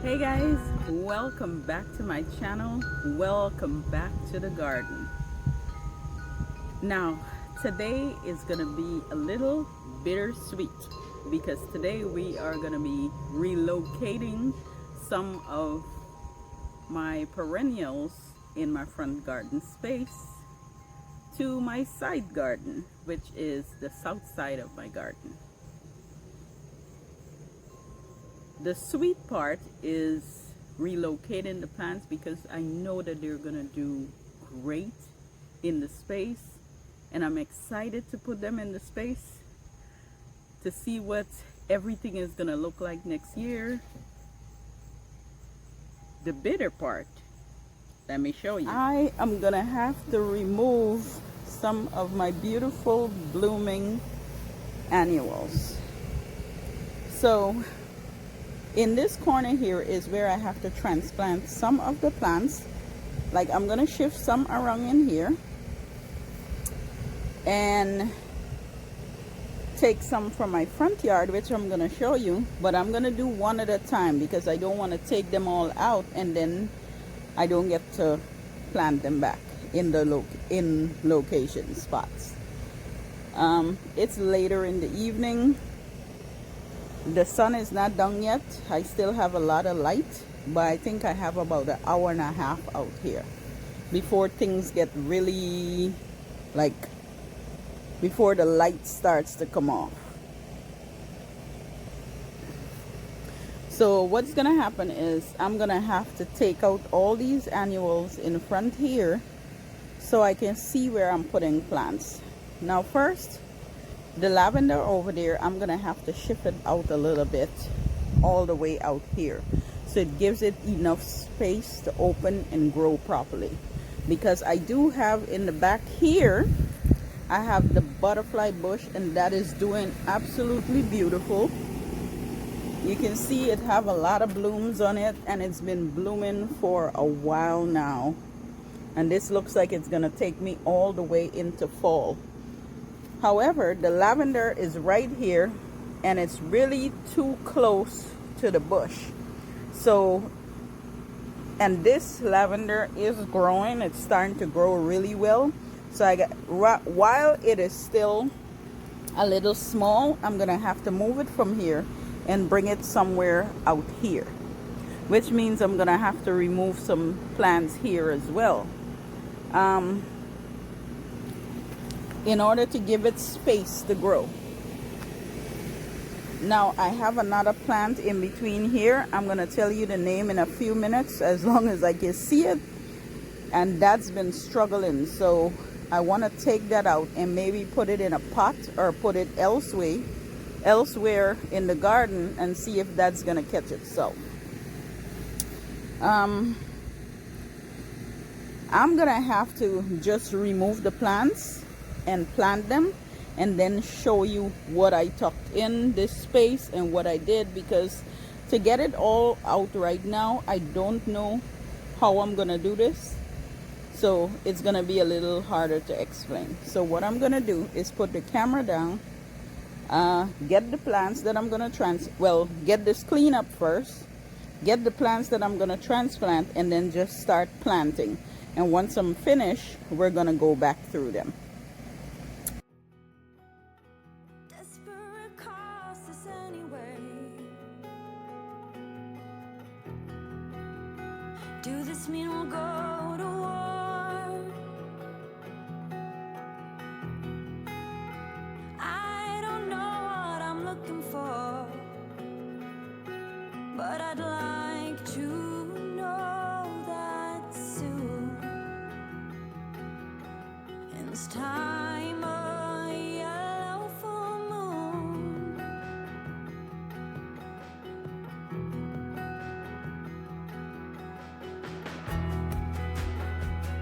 Hey guys, welcome back to my channel. Welcome back to the garden. Now, today is gonna be a little bittersweet because today we are gonna be relocating some of my perennials in my front garden space to my side garden, which is the south side of my garden. The sweet part is relocating the plants because I know that they're gonna do great in the space, and I'm excited to put them in the space to see what everything is gonna look like next year. The bitter part, let me show you. I am gonna have to remove some of my beautiful blooming annuals. So in this corner here is where I have to transplant some of the plants. Like I'm gonna shift some around in here and take some from my front yard, which I'm gonna show you, but I'm gonna do one at a time because I don't want to take them all out and then I don't get to plant them back in the location spots. It's later in the evening. The sun is not down yet. I still have a lot of light, but I think I have about an hour and a half out here before things get really, like, before the light starts to come off. So what's gonna happen is I'm gonna have to take out all these annuals in front here so I can see where I'm putting plants. Now first, the lavender over there, I'm gonna have to shift it out a little bit all the way out here so it gives it enough space to open and grow properly, because I do have in the back here, I have the butterfly bush, and that is doing absolutely beautiful. You can see it have a lot of blooms on it, and it's been blooming for a while now, and this looks like it's gonna take me all the way into fall. However, the lavender is right here and it's really too close to the bush. So, and this lavender is growing, it's starting to grow really well. So while it is still a little small, I'm gonna have to move it from here and bring it somewhere out here, which means I'm gonna have to remove some plants here as well. In order to give it space to grow. Now I have another plant in between here. I'm gonna tell you the name in a few minutes as long as I can see it, and that's been struggling, so I want to take that out and maybe put it in a pot or put it elsewhere in the garden and see if that's gonna catch itself. I'm gonna have to just remove the plants and plant them and then show you what I tucked in this space and what I did, because to get it all out right now, I don't know how I'm gonna do this, so it's gonna be a little harder to explain. So what I'm gonna do is put the camera down, get the plants that I'm gonna get this clean up first, get the plants that I'm gonna transplant, and then just start planting. And once I'm finished, we're gonna go back through them. Do this mean we'll go to war? I don't know what I'm looking for, but I'd like to know that soon. In this time of yellow full moon,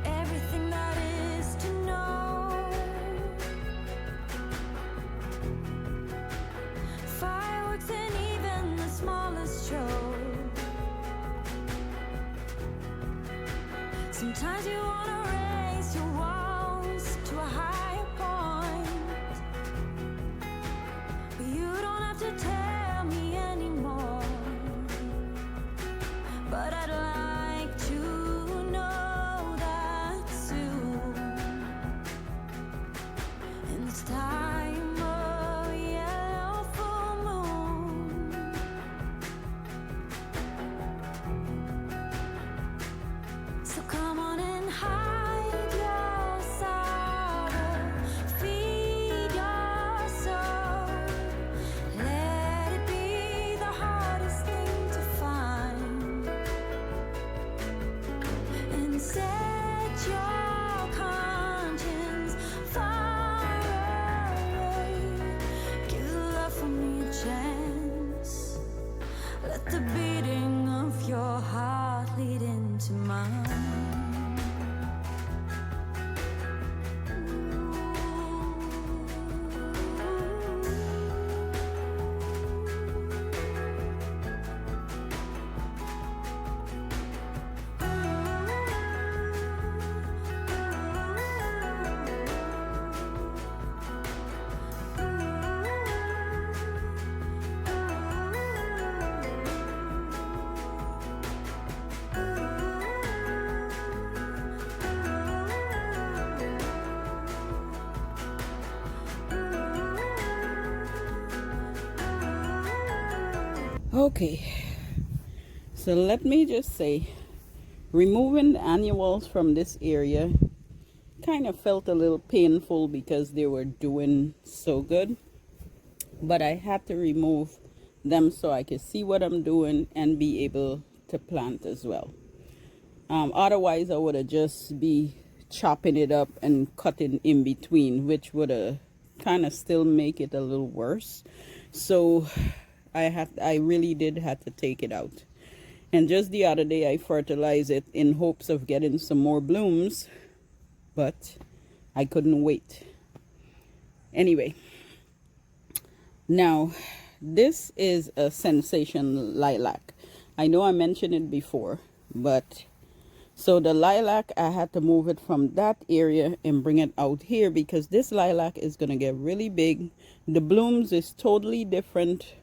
everything that is to know. Fireworks and even the smallest show. Sometimes you wanna raise your walls to a higher point, but you don't have to tell me anymore. set your conscience far away. Give love for me a chance. Let the beating of your heart lead into mine. Okay, so let me just say, removing the annuals from this area kind of felt a little painful because they were doing so good, but I had to remove them so I could see what I'm doing and be able to plant as well. Otherwise I would have just be chopping it up and cutting in between, which would have kind of still make it a little worse. So I really did have to take it out. And just the other day I fertilized it in hopes of getting some more blooms, but I couldn't wait. Anyway, now this is a sensation lilac. I know I mentioned it before, but so the lilac, I had to move it from that area and bring it out here because this lilac is going to get really big. The blooms is totally different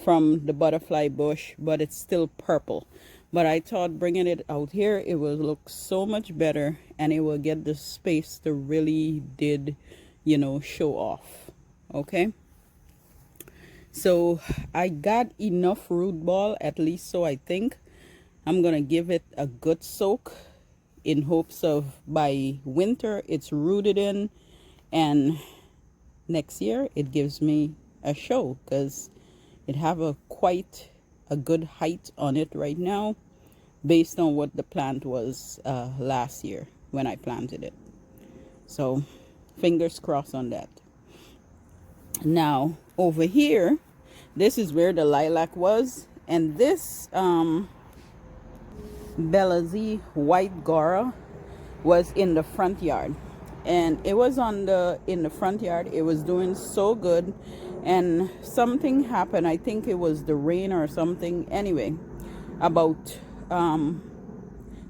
from the butterfly bush, but it's still purple. But I thought bringing it out here, it will look so much better and it will get the space to really did, you know, show off. Okay, so I got enough root ball, at least so I think. I'm gonna give it a good soak in hopes of by winter it's rooted in, and next year it gives me a show because it have a quite a good height on it right now based on what the plant was last year when I planted it. So fingers crossed on that. Now over here, this is where the lilac was, and this Belize white Gaura was in the front yard, and it was in the front yard. It was doing so good, and something happened. I think it was the rain or something. Anyway, about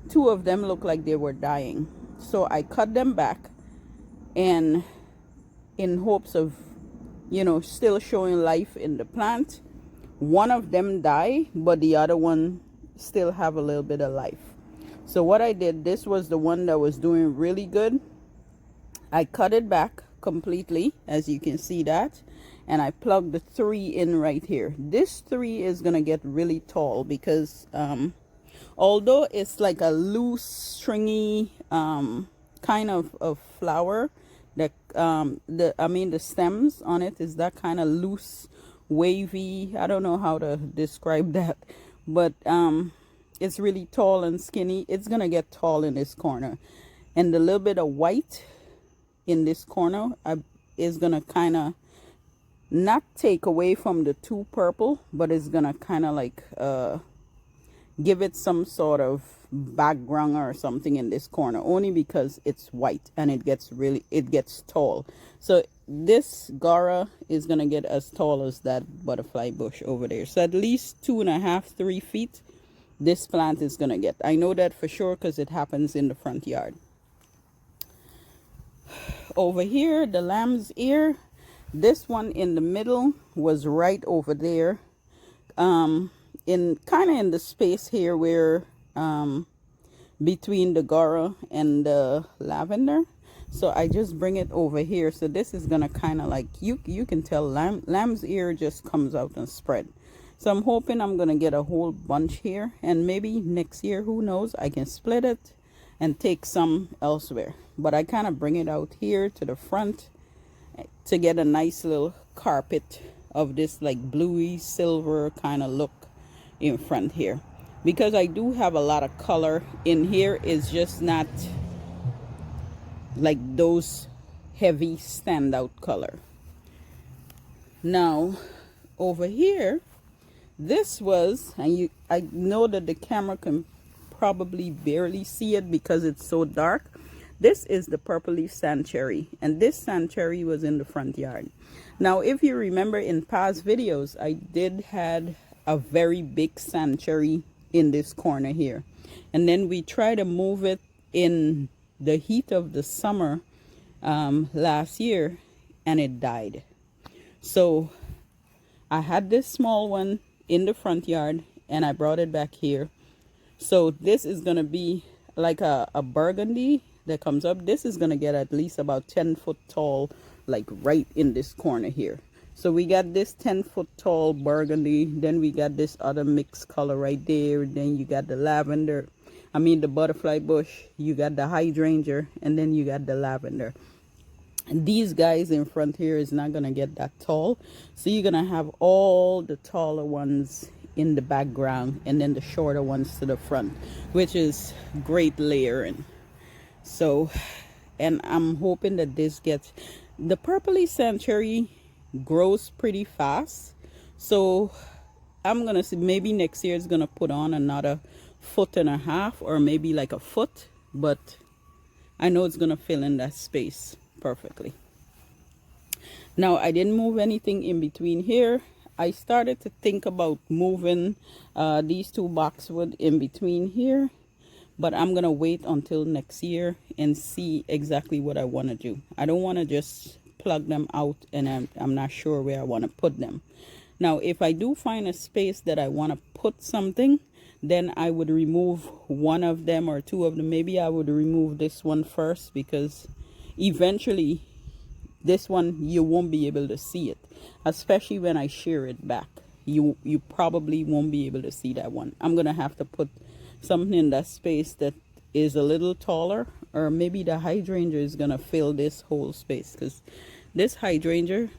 two of them looked like they were dying, so I cut them back, and in hopes of, you know, still showing life in the plant. One of them died, but the other one still have a little bit of life. So what I did, this was the one that was doing really good. I cut it back completely, as you can see that, and I plugged the 3 in right here. This 3 is gonna get really tall because although it's like a loose stringy kind of flower, the the stems on it is that kind of loose, wavy. I don't know how to describe that, but it's really tall and skinny. It's gonna get tall in this corner, and the little bit of white in this corner is gonna kind of not take away from the 2 purple, but it's gonna kind of like give it some sort of background or something in this corner, only because it's white and it gets tall. So this Gaura is gonna get as tall as that butterfly bush over there. So at least 2.5 3 feet this plant is gonna get. I know that for sure because it happens in the front yard. Over here, the lamb's ear, this one in the middle was right over there, in kind of in the space here where between the Gaura and the lavender. So I just bring it over here. So this is gonna kind of like, you can tell lamb's ear just comes out and spread. So I'm hoping I'm gonna get a whole bunch here, and maybe next year, who knows, I can split it and take some elsewhere. But I kind of bring it out here to the front to get a nice little carpet of this like bluey silver kind of look in front here. because I do have a lot of color in here. It's just not like those heavy standout color. Now over here, this was, and I know that the camera can probably barely see it because it's so dark. This is the purple leaf sand cherry, and this sand cherry was in the front yard. Now if you remember in past videos, I did had a very big sand cherry in this corner here, and then we tried to move it in the heat of the summer last year, and it died. So I had this small one in the front yard, and I brought it back here. So this is gonna be like a burgundy that comes up. This is gonna get at least about 10 foot tall, like right in this corner here. So we got this 10-foot tall burgundy, then we got this other mixed color right there, then you got the lavender, I mean the butterfly bush, you got the hydrangea, and then you got the lavender. And these guys in front here is not gonna get that tall, so you're gonna have all the taller ones in the background and then the shorter ones to the front, which is great layering. So, and I'm hoping that this gets, the purpley sand cherry grows pretty fast, so I'm gonna see, maybe next year it's gonna put on another 1.5 feet or maybe like a foot, but I know it's gonna fill in that space perfectly. Now I didn't move anything in between here. I started to think about moving these two boxwood in between here, but I'm gonna wait until next year and see exactly what I want to do. I don't want to just plug them out and I'm not sure where I want to put them. Now if I do find a space that I want to put something, then I would remove one of them or two of them. Maybe I would remove this one first, because eventually this one you won't be able to see it, especially when I shear it back. You probably won't be able to see that one. I'm gonna have to put something in that space that is a little taller, or maybe the hydrangea is gonna fill this whole space, because this hydrangea,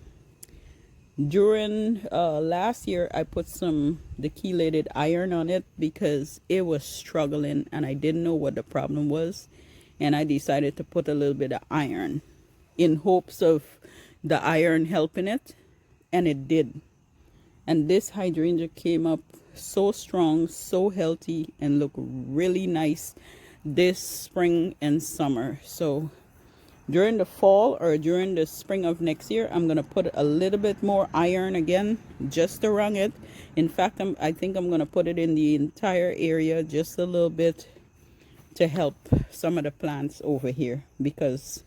during last year I put the chelated iron on it because it was struggling and I didn't know what the problem was, and I decided to put a little bit of iron in hopes of the iron helping it, and it did. And this hydrangea came up so strong, so healthy, and look really nice this spring and summer. So during the fall or during the spring of next year, I'm gonna put a little bit more iron again just around it. In fact, I think I'm gonna put it in the entire area just a little bit to help some of the plants over here, because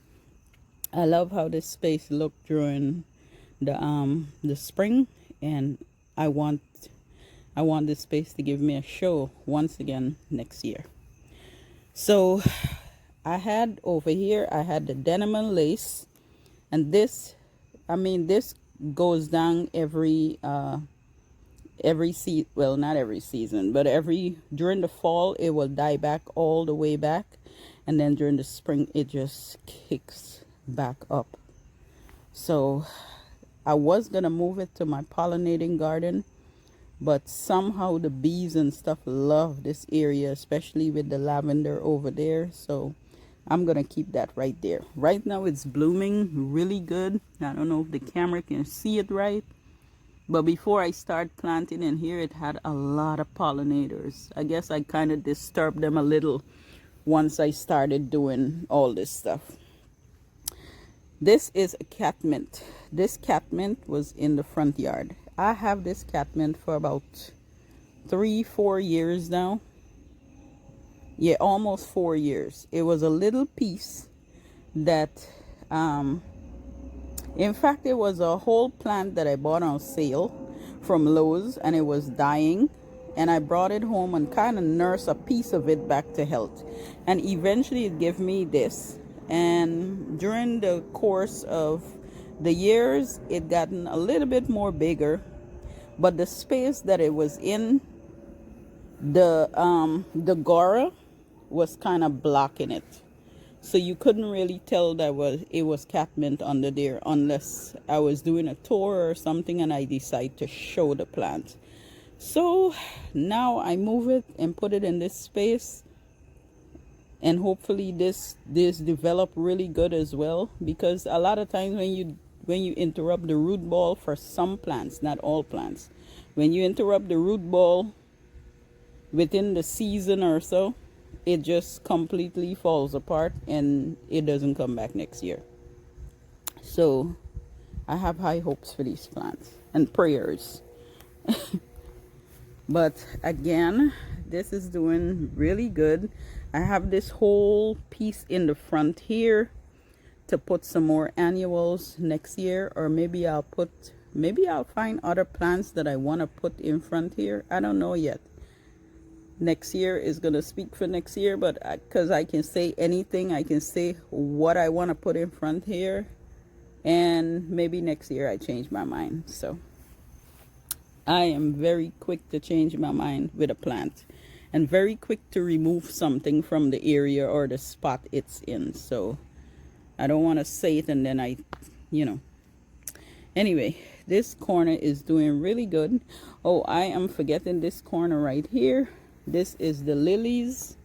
I love how this space looked during the spring, and I want this space to give me a show once again next year. So I had over here, I had the denim and lace, and this, I mean, this goes down every season. Well, not every season, but during the fall it will die back all the way back, and then during the spring it just kicks back up. So I was gonna move it to my pollinating garden, but somehow the bees and stuff love this area, especially with the lavender over there. So I'm gonna keep that right there. Right now it's blooming really good. I don't know if the camera can see it right, but before I start planting in here, it had a lot of pollinators. I guess I kind of disturbed them a little once I started doing all this stuff. This is a catmint. This catmint was in the front yard. I have this catmint for about 3-4 years now. Yeah, almost 4 years. It was a little piece that in fact it was a whole plant that I bought on sale from Lowe's, and it was dying, and I brought it home and kind of nursed a piece of it back to health, and eventually it gave me this. And during the course of the years, it gotten a little bit more bigger, but the space that it was in, the Gaura was kind of blocking it, so you couldn't really tell that it was catmint under there unless I was doing a tour or something and I decided to show the plant. So now I move it and put it in this space, and hopefully this develop really good as well, because a lot of times when you interrupt the root ball for some plants, not all plants, when you interrupt the root ball within the season or so, it just completely falls apart and it doesn't come back next year. So I have high hopes for these plants and prayers. But again, this is doing really good. I have this whole piece in the front here to put some more annuals next year, or maybe I'll find other plants that I want to put in front here. I don't know yet. Next year is going to speak for next year, but because I can say anything, I can say what I want to put in front here, and maybe next year I change my mind. So I am very quick to change my mind with a plant, and very quick to remove something from the area or the spot it's in. So I don't want to say it and then Anyway, this corner is doing really good. Oh, I am forgetting this corner right here. This is the lilies.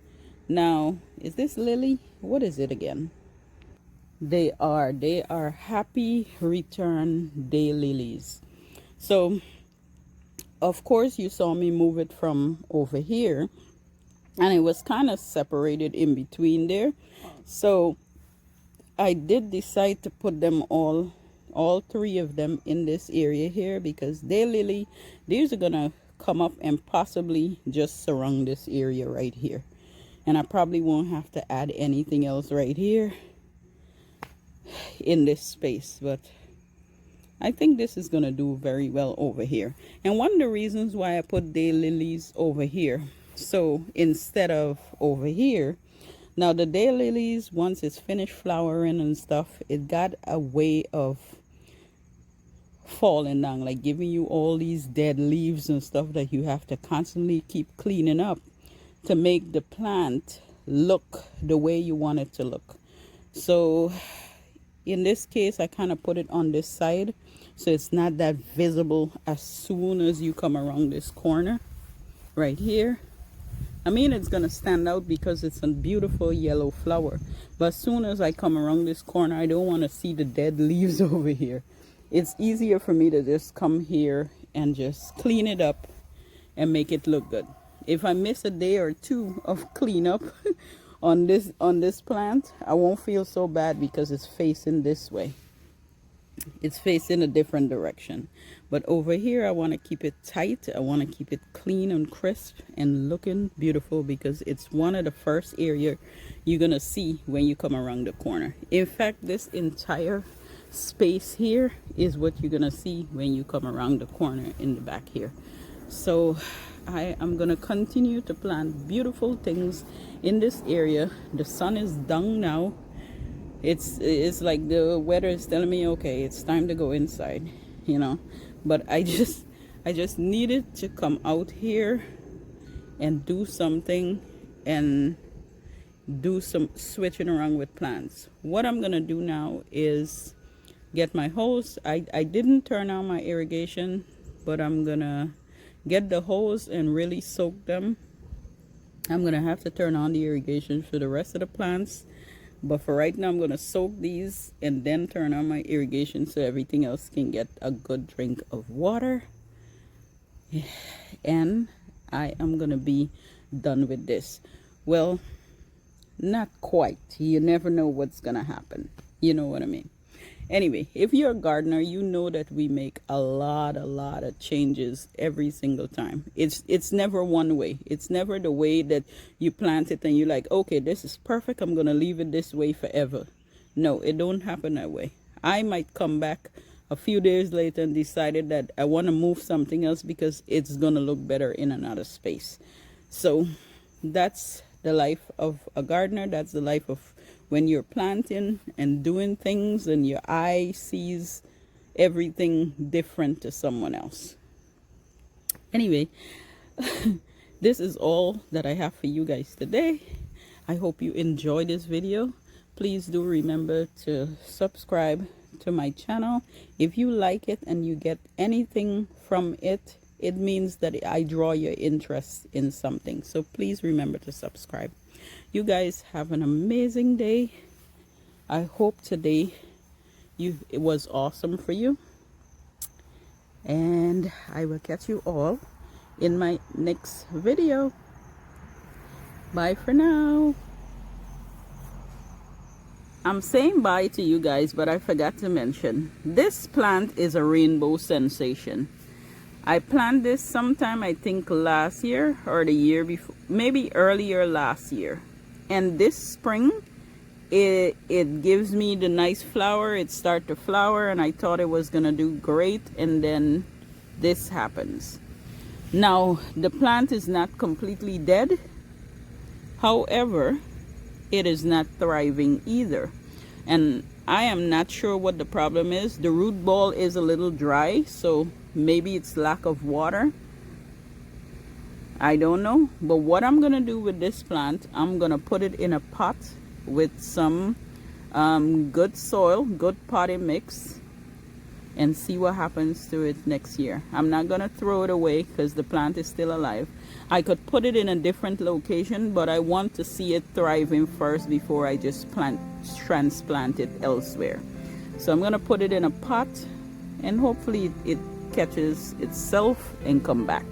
Now, is this lily? What is it again? They are happy return daylilies. So of course you saw me move it from over here, and it was kind of separated in between there. So I did decide to put them all three of them in this area here, because daylily, these are gonna come up and possibly just surround this area right here, and I probably won't have to add anything else right here in this space. But I think this is going to do very well over here. And one of the reasons why I put daylilies over here, so instead of over here, now the daylilies, once it's finished flowering and stuff, it got a way of falling down, like giving you all these dead leaves and stuff that you have to constantly keep cleaning up to make the plant look the way you want it to look. So in this case, I kind of put it on this side, so it's not that visible as soon as you come around this corner right here. I mean, it's gonna stand out because it's a beautiful yellow flower, but as soon as I come around this corner, I don't want to see the dead leaves over here. It's easier for me to just come here and just clean it up and make it look good. If I miss a day or two of cleanup on this plant, I won't feel so bad because it's facing this way. It's facing a different direction. But over here, I want to keep it tight. I want to keep it clean and crisp and looking beautiful, because it's one of the first area you're gonna see when you come around the corner. In fact, this entire space here is what you're gonna see when you come around the corner in the back here. So I am gonna continue to plant beautiful things in this area. The sun is down now. It's like the weather is telling me, okay, it's time to go inside, but I just needed to come out here and do something and do some switching around with plants. What I'm gonna do now is get my hose. I didn't turn on my irrigation, but I'm gonna get the hose and really soak them. I'm gonna have to turn on the irrigation for the rest of the plants, but for right now I'm gonna soak these and then turn on my irrigation so everything else can get a good drink of water, and I am gonna be done with this. Well, not quite. You never know what's gonna happen, you know what I mean. Anyway, if you're a gardener, you know that we make a lot of changes every single time. It's never one way. It's never the way that you plant it and you're like, okay, this is perfect, I'm gonna leave it this way forever. No, it don't happen that way. I might come back a few days later and decided that I want to move something else because it's gonna look better in another space. So that's the life of a gardener. That's the life of when you're planting and doing things and your eye sees everything different to someone else. Anyway, this is all that I have for you guys today. I hope you enjoyed this video. Please do remember to subscribe to my channel. If you like it and you get anything from it, it means that I draw your interest in something. So please remember to subscribe. You guys have an amazing day. I hope today it was awesome for you. And I will catch you all in my next video. Bye for now. I'm saying bye to you guys, but I forgot to mention, this plant is a rainbow sensation. I planted this sometime, I think last year or the year before, maybe earlier last year. And this spring, it gives me the nice flower. It started to flower and I thought it was gonna do great, and then this happens. Now, the plant is not completely dead. However, it is not thriving either, and I am not sure what the problem is. The root ball is a little dry, so maybe it's lack of water. I don't know. But what I'm gonna do with this plant, I'm gonna put it in a pot with some good soil, good potting mix, and see what happens to it next year. I'm not gonna throw it away because the plant is still alive. I could put it in a different location, but I want to see it thriving first before I just transplant it elsewhere. So I'm gonna put it in a pot and hopefully it catches itself and come back.